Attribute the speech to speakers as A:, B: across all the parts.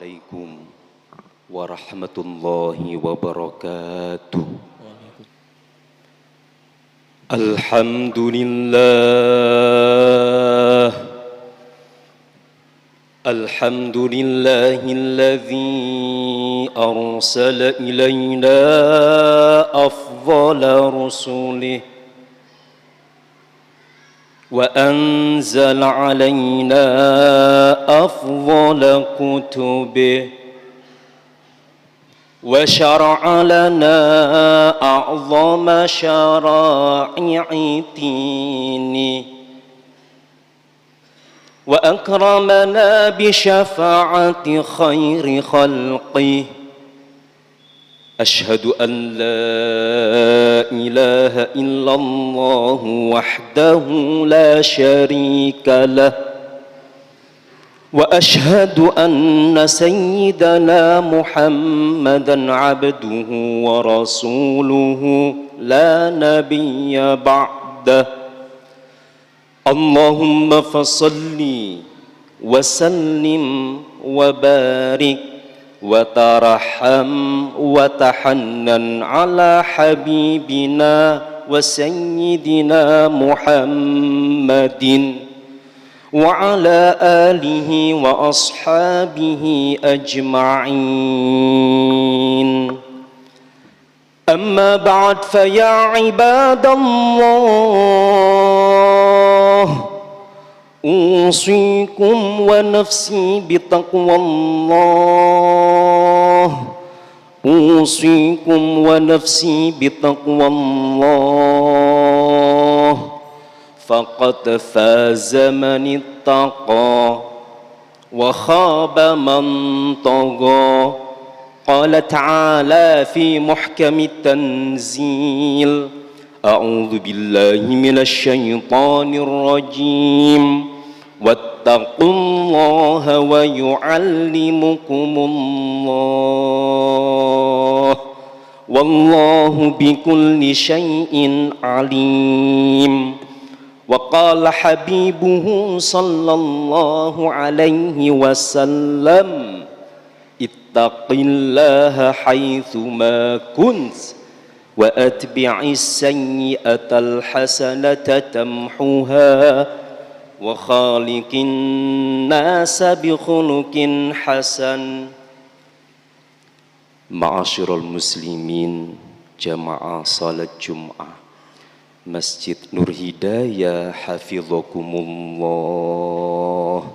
A: Assalamualaikum warahmatullahi wabarakatuh. Alhamdulillah, alhamdulillahilladzi arsala ilaina afdhala rusulih وأنزل علينا أفضل كتبه وشرع لنا أعظم شرائع دينه وأكرمنا بشفاعة خير خلقه أشهد أن لا إله إلا الله وحده لا شريك له وأشهد أن سيدنا محمدًا عبده ورسوله لا نبي بعده اللهم فصل وسلم وبارك وترحم وتحنن على حبيبنا وسيدنا محمد وعلى آله وأصحابه أجمعين أما بعد فيا عباد الله أوصيكم ونفسي بتقوى الله أوصيكم ونفسي بتقوى الله فقد فاز من اتقى وخاب من طغى قال تعالى في محكم التنزيل أعوذ بالله من الشيطان الرجيم واتقوا الله ويعلمكم الله والله بكل شيء عليم وقال حبيبه صلى الله عليه وسلم اتق الله حيثما كنت وأتبع السيئة الحسنة تمحها وخالق الناس بخلق حسن. Ma'asyiral muslimin, jamaah salat Jum'ah Masjid Nur Hidayah hafizakumullah.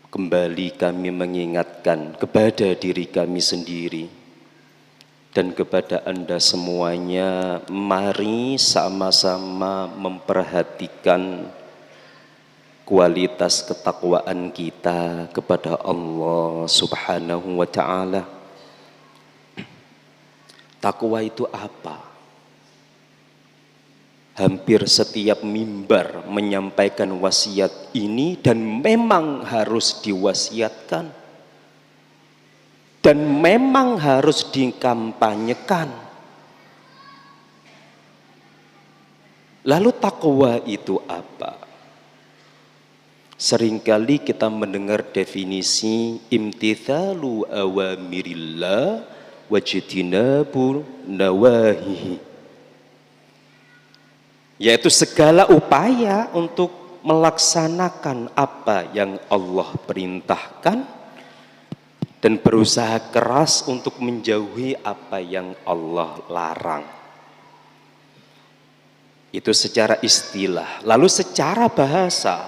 A: Kembali kami mengingatkan kepada diri kami sendiri dan kepada Anda semuanya, mari sama-sama memperhatikan kualitas ketakwaan kita kepada Allah Subhanahu wa ta'ala. Takwa itu apa? Hampir setiap mimbar menyampaikan wasiat ini dan memang harus diwasiatkan dan memang harus dikampanyekan. Lalu takwa itu apa? Seringkali kita mendengar definisi imtithalu awamirillah wajtinabu nawahihi, yaitu segala upaya untuk melaksanakan apa yang Allah perintahkan dan berusaha keras untuk menjauhi apa yang Allah larang. Itu secara istilah. Lalu secara bahasa,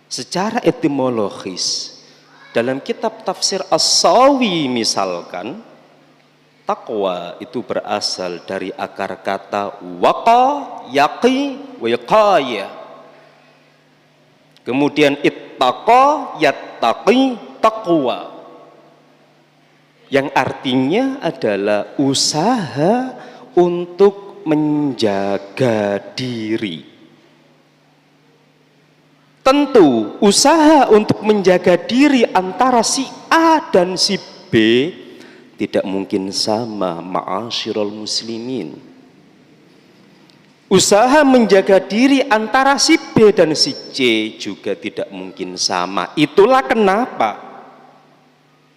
A: secara etimologis, dalam kitab tafsir As-Sawi misalkan, takwa itu berasal dari akar kata waqa, yaqi, wiqaya. Kemudian ittaqa, yattaqi, taqwa. Yang artinya adalah usaha untuk menjaga diri. Tentu usaha untuk menjaga diri antara si A dan si B tidak mungkin sama, ma'asyiral muslimin. Usaha menjaga diri antara si B dan si C juga tidak mungkin sama. Itulah kenapa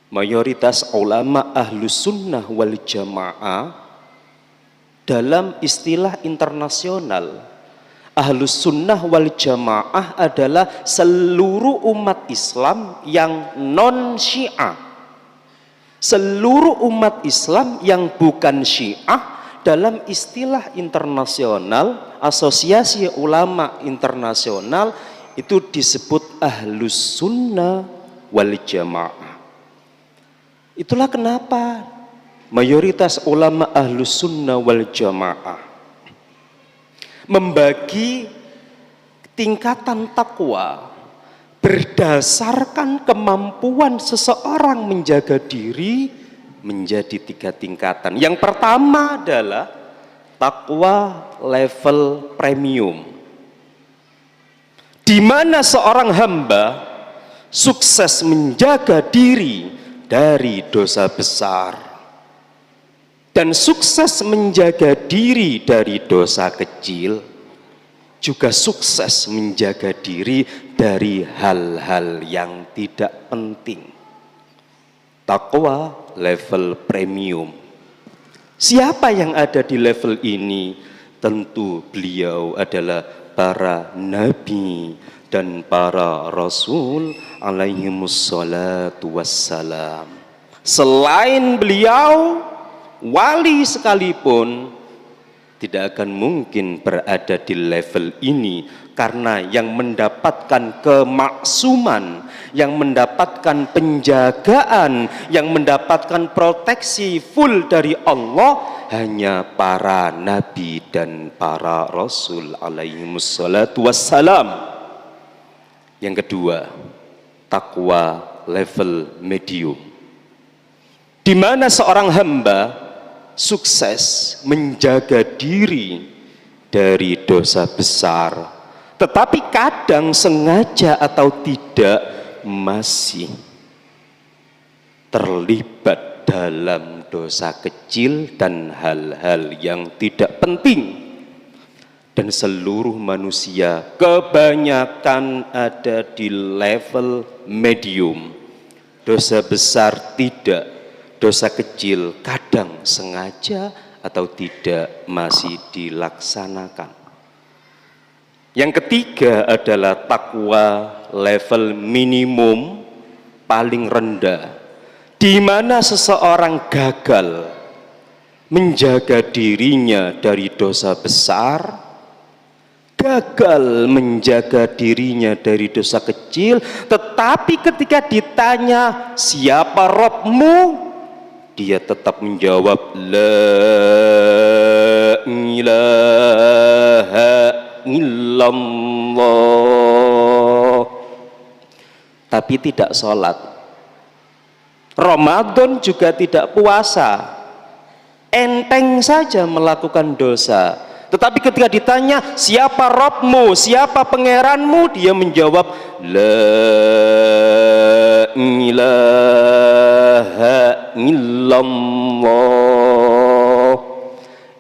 A: mayoritas ulama ahlus sunnah wal jamaah dalam istilah internasional, ahlus sunnah wal jamaah adalah seluruh umat Islam yang non syiah. Seluruh umat Islam yang bukan syiah dalam istilah internasional, asosiasi ulama internasional itu disebut ahlus sunnah wal jamaah. Itulah kenapa mayoritas ulama ahlus sunnah wal jamaah membagi tingkatan takwa berdasarkan kemampuan seseorang menjaga diri menjadi 3 tingkatan. Yang pertama adalah takwa level premium, di mana seorang hamba sukses menjaga diri dari dosa besar dan sukses menjaga diri dari dosa kecil, juga sukses menjaga diri dari hal-hal yang tidak penting. Takwa level premium. Siapa yang ada di level ini? Tentu beliau adalah para nabi dan para rasul alaihimussalatu wassalam. Selain beliau, wali sekalipun tidak akan mungkin berada di level ini, karena yang mendapatkan kemaksuman, yang mendapatkan penjagaan, yang mendapatkan proteksi full dari Allah hanya para nabi dan para rasul alaihimussalatu wassalam. Yang kedua, takwa level medium, di mana seorang hamba sukses menjaga diri dari dosa besar, tetapi kadang sengaja atau tidak masih terlibat dalam dosa kecil dan hal-hal yang tidak penting. Dan seluruh manusia kebanyakan ada di level medium, dosa besar tidak, dosa kecil kadang sengaja atau tidak masih dilaksanakan. Yang ketiga adalah takwa level minimum paling rendah, di mana seseorang gagal menjaga dirinya dari dosa besar, gagal menjaga dirinya dari dosa kecil, tetapi ketika ditanya siapa Rabbmu, dia tetap menjawab la ilaha illallah, tapi tidak sholat. Ramadan juga tidak puasa, enteng saja melakukan dosa. Tetapi ketika ditanya siapa Rabbmu, siapa pangeranmu, dia menjawab la ilaha illallah.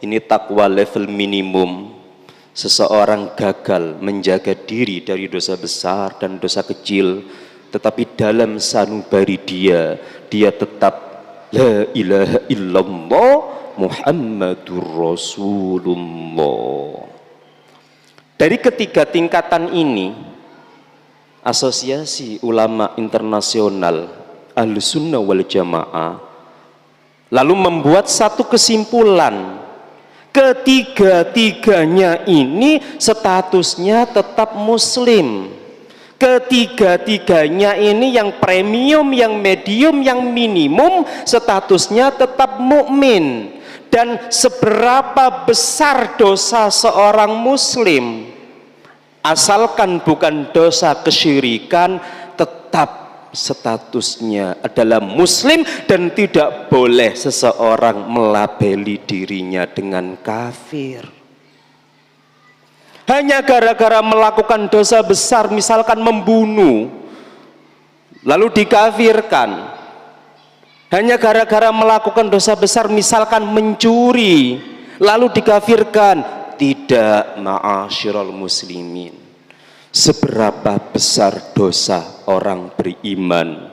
A: Ini takwa level minimum. Seseorang gagal menjaga diri dari dosa besar dan dosa kecil, tetapi dalam sanubari dia tetap la ilaha illallah Muhammadur Rasulullah. Dari ketiga tingkatan ini, Asosiasi Ulama Internasional Ahlussunnah wal Jamaah lalu membuat satu kesimpulan, ketiga-tiganya ini statusnya tetap muslim. Ketiga-tiganya ini, yang premium, yang medium, yang minimum, statusnya tetap mukmin. Dan seberapa besar dosa seorang muslim, asalkan bukan dosa kesyirikan, tetap statusnya adalah muslim, dan tidak boleh seseorang melabeli dirinya dengan kafir. Hanya gara-gara melakukan dosa besar, misalkan membunuh, lalu dikafirkan. Hanya gara-gara melakukan dosa besar, misalkan mencuri, lalu dikafirkan, tidak, ma'asyiral muslimin. Seberapa besar dosa orang beriman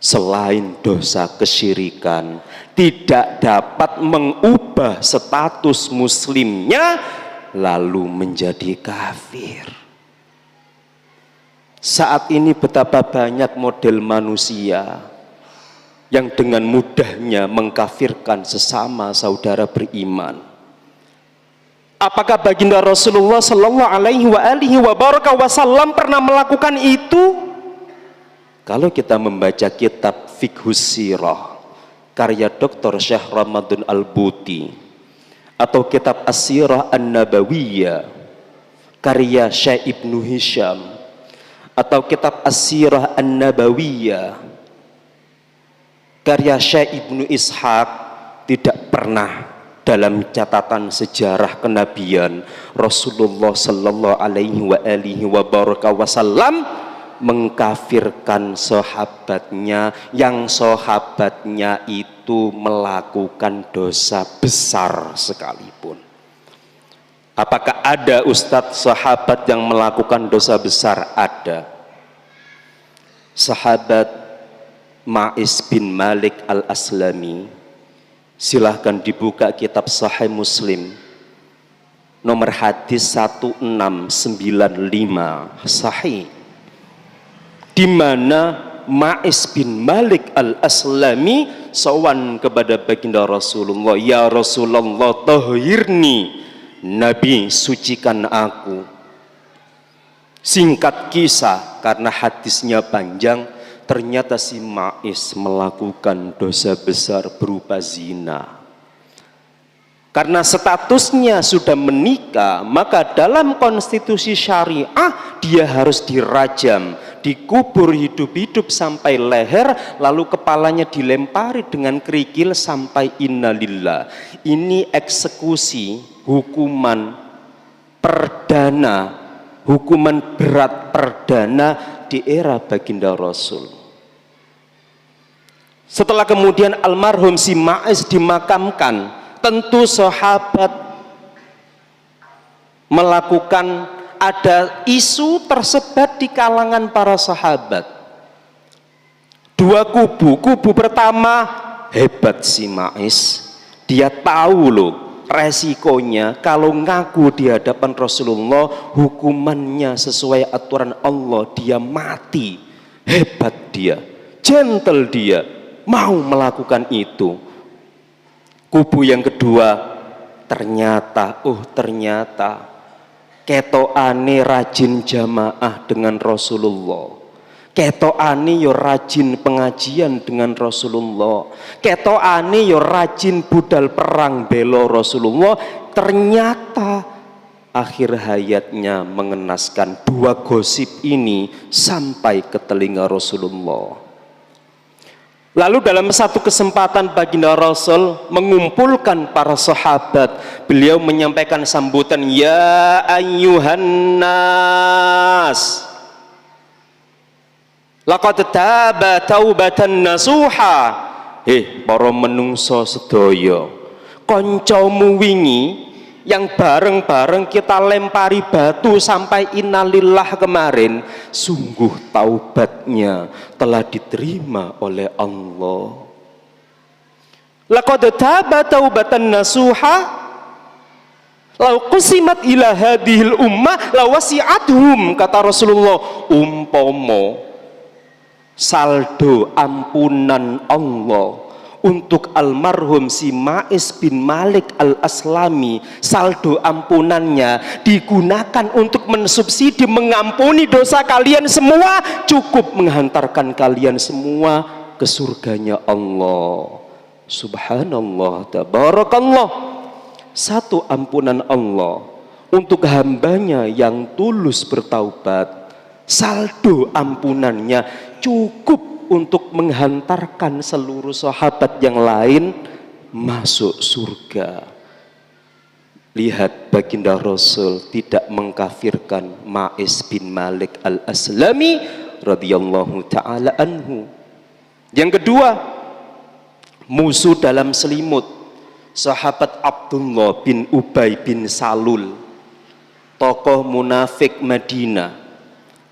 A: selain dosa kesyirikan tidak dapat mengubah status muslimnya lalu menjadi kafir. Saat ini betapa banyak model manusia yang dengan mudahnya mengkafirkan sesama saudara beriman. Apakah baginda Rasulullah Sallallahu Alaihi Wasallam pernah melakukan itu? Kalau kita membaca kitab Fiqhus Sirah karya Dr. Syekh Ramadan Al-Buti atau kitab As-Sirah An-Nabawiyah karya Syekh Ibnu Hisham atau kitab As-Sirah An-Nabawiyah karya Syekh Ibnu Ishaq, tidak pernah dalam catatan sejarah kenabian Rasulullah Sallallahu Alaihi Wasallam mengkafirkan sahabatnya yang sahabatnya itu melakukan dosa besar sekalipun. Apakah ada ustadz sahabat yang melakukan dosa besar? Ada. Sahabat Ma'is bin Malik al-Aslami, silahkan dibuka kitab Sahih Muslim nomor hadis 1695 sahih, di mana Ma'is bin Malik al-Aslami sowan kepada baginda Rasulullah, ya Rasulullah tahhirni, Nabi sucikan aku. Singkat kisah karena hadisnya panjang, ternyata si Ma'is melakukan dosa besar berupa zina. Karena statusnya sudah menikah, maka dalam konstitusi syariah dia harus dirajam, dikubur hidup-hidup sampai leher, lalu kepalanya dilempari dengan kerikil sampai innalillah. Ini eksekusi hukuman perdana, hukuman berat perdana di era baginda Rasul. Setelah kemudian almarhum si Ma'is dimakamkan, tentu sahabat melakukan, ada isu tersebar di kalangan para sahabat. Dua kubu. Kubu pertama, hebat si Ma'is, dia tahu loh resikonya kalau ngaku di hadapan Rasulullah, hukumannya sesuai aturan Allah, dia mati. Hebat dia, gentle dia, mau melakukan itu. Kubu yang kedua, ternyata ketokane rajin jamaah dengan Rasulullah, ketokane yo rajin pengajian dengan Rasulullah, ketokane yo rajin budal perang belo Rasulullah. Ternyata akhir hayatnya mengenaskan. Dua gosip ini sampai ke telinga Rasulullah. Lalu dalam satu kesempatan baginda Rasul mengumpulkan para sahabat, beliau menyampaikan sambutan, ya ayyuhan nas, laqad taba taubatan nasuha. Para menungso sedaya, koncomu wingi yang bareng-bareng kita lempari batu sampai innalillah kemarin, sungguh taubatnya telah diterima oleh Allah. Laqad taba taubatan nasuha lau qusimat ila hadhil ummah lawasi'athum, kata Rasulullah, umpomo saldo ampunan Allah untuk almarhum si Ma'is bin Malik al-Aslami, saldo ampunannya digunakan untuk mensubsidi mengampuni dosa kalian semua, cukup menghantarkan kalian semua ke surganya Allah. Subhanallah, tabarakallah. Satu ampunan Allah untuk hambanya yang tulus bertaubat, saldo ampunannya cukup untuk menghantarkan seluruh sahabat yang lain masuk surga. Lihat, baginda Rasul tidak mengkafirkan Ma'is bin Malik al-Aslami radhiyallahu ta'ala anhu. Yang kedua, musuh dalam selimut. sahabat Abdullah bin Ubay bin Salul, tokoh munafik Madinah.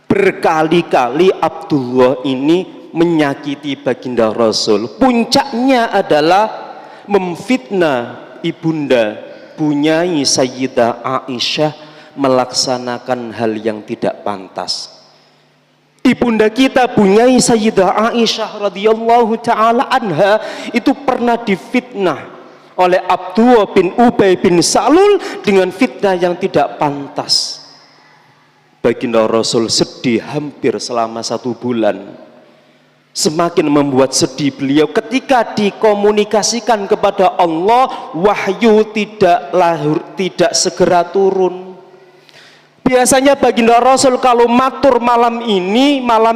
A: Berkali-kali Abdullah ini menyakiti baginda Rasul. Puncaknya adalah memfitnah ibunda Bunyai Sayyidah Aisyah melaksanakan hal yang tidak pantas. Ibunda kita Bunyai Sayyidah Aisyah radhiyallahu taala anha itu pernah difitnah oleh Abdullah bin Ubay bin Salul dengan fitnah yang tidak pantas. Baginda Rasul sedih hampir selama 1 bulan. Semakin membuat sedih beliau ketika dikomunikasikan kepada Allah, wahyu tidak segera turun. Biasanya baginda Rasul kalau matur malam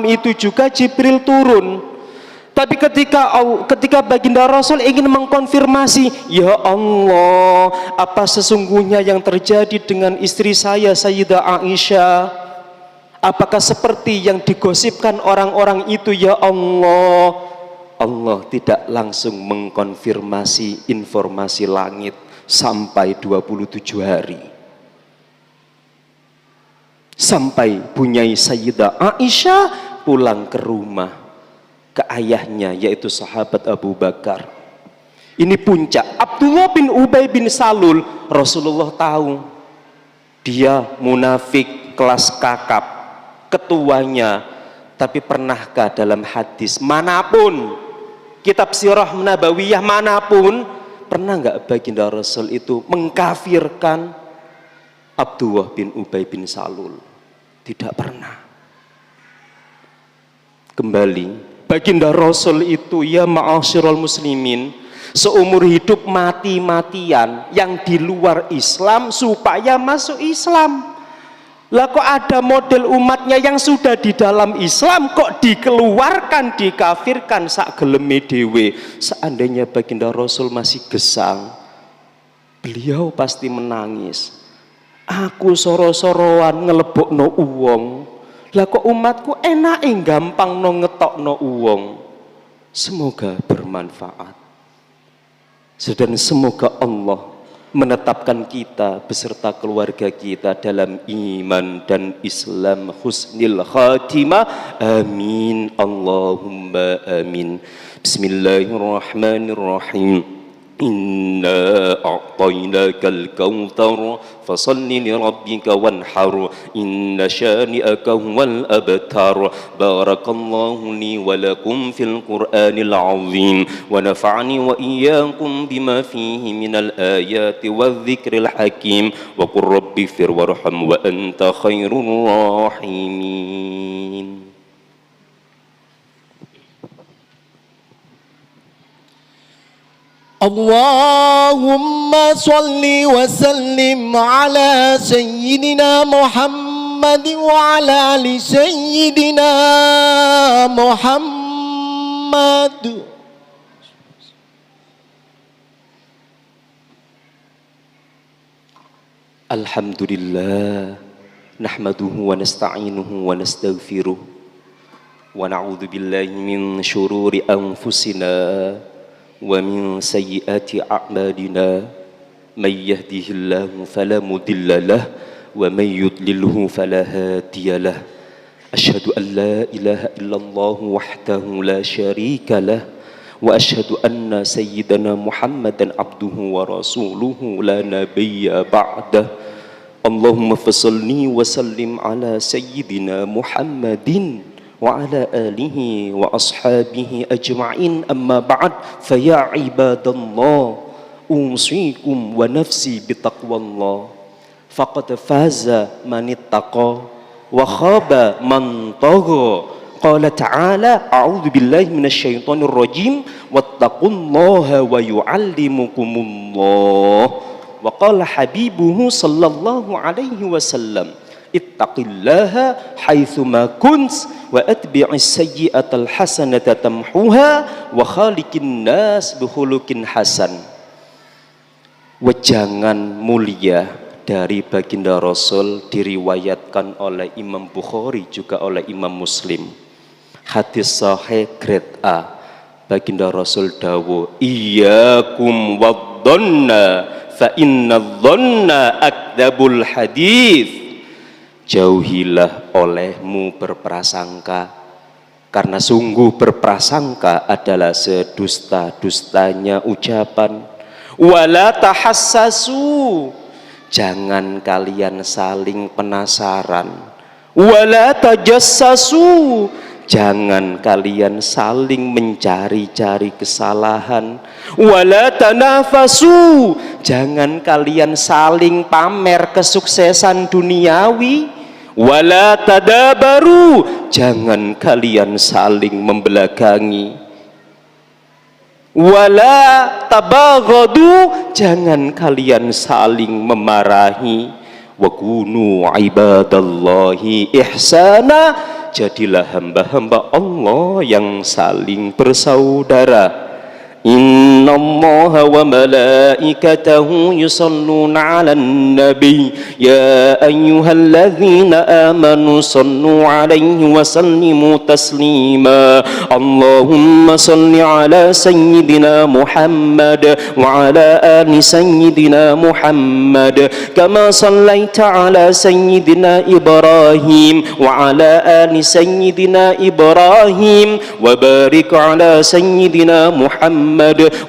A: itu juga Jibril turun. Tapi ketika baginda Rasul ingin mengkonfirmasi, ya Allah, apa sesungguhnya yang terjadi dengan istri saya Sayyidah Aisyah? Apakah seperti yang digosipkan orang-orang itu, ya Allah? Allah tidak langsung mengkonfirmasi informasi langit sampai 27 hari. Sampai Bunyai Sayyidah Aisyah pulang ke rumah, ke ayahnya yaitu sahabat Abu Bakar. Ini puncak. Abdullah bin Ubay bin Salul, Rasulullah tahu dia munafik kelas kakap, ketuanya. Tapi pernahkah dalam hadis manapun, kitab sirah nabawiyah manapun, pernah nggak baginda Rasul itu mengkafirkan Abdullah bin Ubay bin Salul? Tidak pernah. Kembali, baginda Rasul itu ya ma'asyiral muslimin, seumur hidup mati-matian yang di luar Islam supaya masuk Islam. Lah kok ada model umatnya yang sudah di dalam Islam kok dikeluarkan, dikafirkan sak geleme dhewe. Seandainya baginda Rasul masih gesang, beliau pasti menangis. Aku soro-soroan ngelebokno uwong, lah kok umatku enake gampang no ngetokno uwong. Semoga bermanfaat. Dan semoga Allah menetapkan kita beserta keluarga kita dalam iman dan Islam husnil khatimah. Amin. Allahumma amin. Bismillahirrahmanirrahim. Inna a'tainakal kautsar fasalli li rabbika wanhar inna syani'aka huwal abtar. Barakallahu li wa lakum fil Qur'anil azim wa nafa'ani wa iyyakum bima fihi minal ayati wadh-dhikril hakim wa qur rabbi fir warham wa anta khairur rahimin.
B: Allahumma salli wa sallim ala sayyidina Muhammad wa ala ali sayyidina Muhammad.
A: Alhamdulillah, nahmaduhu wa nasta'inuhu wa nastaghfiruh wa na'udzu billahi min syururi anfusina wa min sayyiati a'malina. May yahdihillahu fala mudilla lahu wa may yudlilhu fala hadiya lahu. Asyhadu an la ilaha illallah wahdahu la syarika lahu wa asyhadu anna sayyidana Muhammadan abduhu wa rasuluhu la nabiyya ba'dah. Allahumma fassalli wa sallim ala sayyidina Muhammadin wa ala alihi wa ashabihi ajma'in. Amma ba'd, fa ya ibadallah usikum wa nafsi bitaqwallah faqad faza man ittaqa wa khaba man tagha. Qala ta'ala a'udzu billahi minasyaitonir rajim wattaqullaha wa yu'allimukumullah. Wa qala habibuhu sallallahu alaihi wasallam ittaqillaha haitsuma kunt wa atbi'is sayyi'atal hasanata tamhuha wa khaliqin nas bikhuluqin hasan. Wejangan mulia dari baginda Rasul diriwayatkan oleh Imam Bukhari juga oleh Imam Muslim. Hadis sahih grade A. Baginda Rasul dawuh, iyyakum dhanna fa inna dhanna akdzabul hadits. Jauhilah olehmu berprasangka, karena sungguh berprasangka adalah sedusta-dustanya ucapan. Wala tahassasu, jangan kalian saling penasaran. Wala tajassasu, jangan kalian saling mencari-cari kesalahan. Wala tanafasu, jangan kalian saling pamer kesuksesan duniawi. Wala tadabaru, jangan kalian saling membelakangi. Wala tabaghadu, jangan kalian saling memarahi. Wa kunu ibadallahi ihsana, jadilah hamba-hamba Allah yang saling bersaudara. Innallaha wa malaikatahu yusalluna 'alan nabi ya ayyuhalladzina amanu sallu 'alaihi wa sallimu taslima. Allahumma salli 'ala sayyidina Muhammad wa 'ala ali sayyidina Muhammad kama sallaita 'ala sayyidina Ibrahim wa 'ala ali sayyidina Ibrahim wa barik 'ala sayyidina Muhammad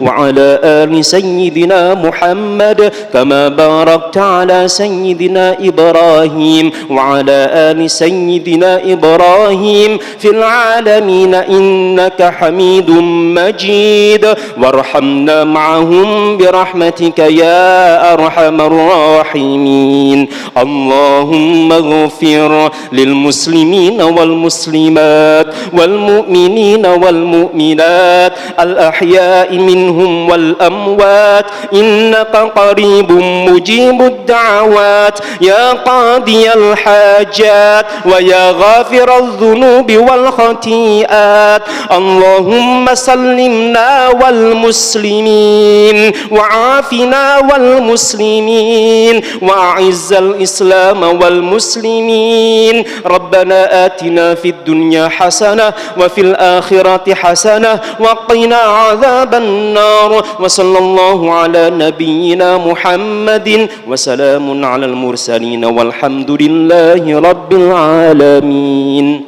A: وعلى آل سيدنا محمد كما باركت على سيدنا إبراهيم وعلى آل سيدنا إبراهيم في العالمين إنك حميد مجيد وارحمنا معهم برحمتك يا أرحم الراحمين. اللهم اغفر للمسلمين والمسلمات والمؤمنين والمؤمنات الأحياء منهم والأموات إنك قريب مجيب الدعوات يا قاضي الحاجات ويا غافر الذنوب والخطيئات. اللهم سلمنا والمسلمين وعافنا والمسلمين وأعز الإسلام والمسلمين. ربنا آتنا في الدنيا حسنة وفي الآخرة حسنة وقنا عذاب النار. وصلى الله على نبينا محمد وسلام على المرسلين والحمد لله رب العالمين.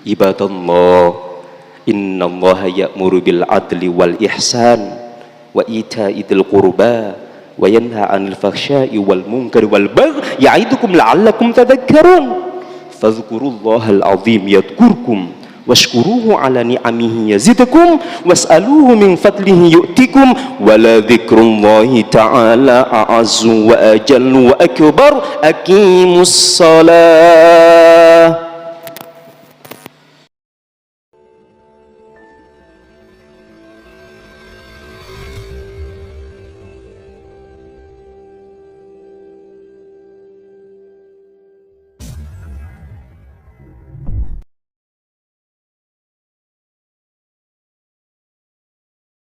A: عباد الله إن الله يأمر بالعدل والإحسان وإيتاء ذي القربى وينهى عن الفحشاء والمنكر والبغي يعظكم لعلكم تذكرون. فاذكروا الله العظيم يذكركم واشكروه على نعمه يزدكم واسألوه من فضله يؤتكم ولذكر الله تعالى أعز وأجل وأكبر. أقيموا الصلاة.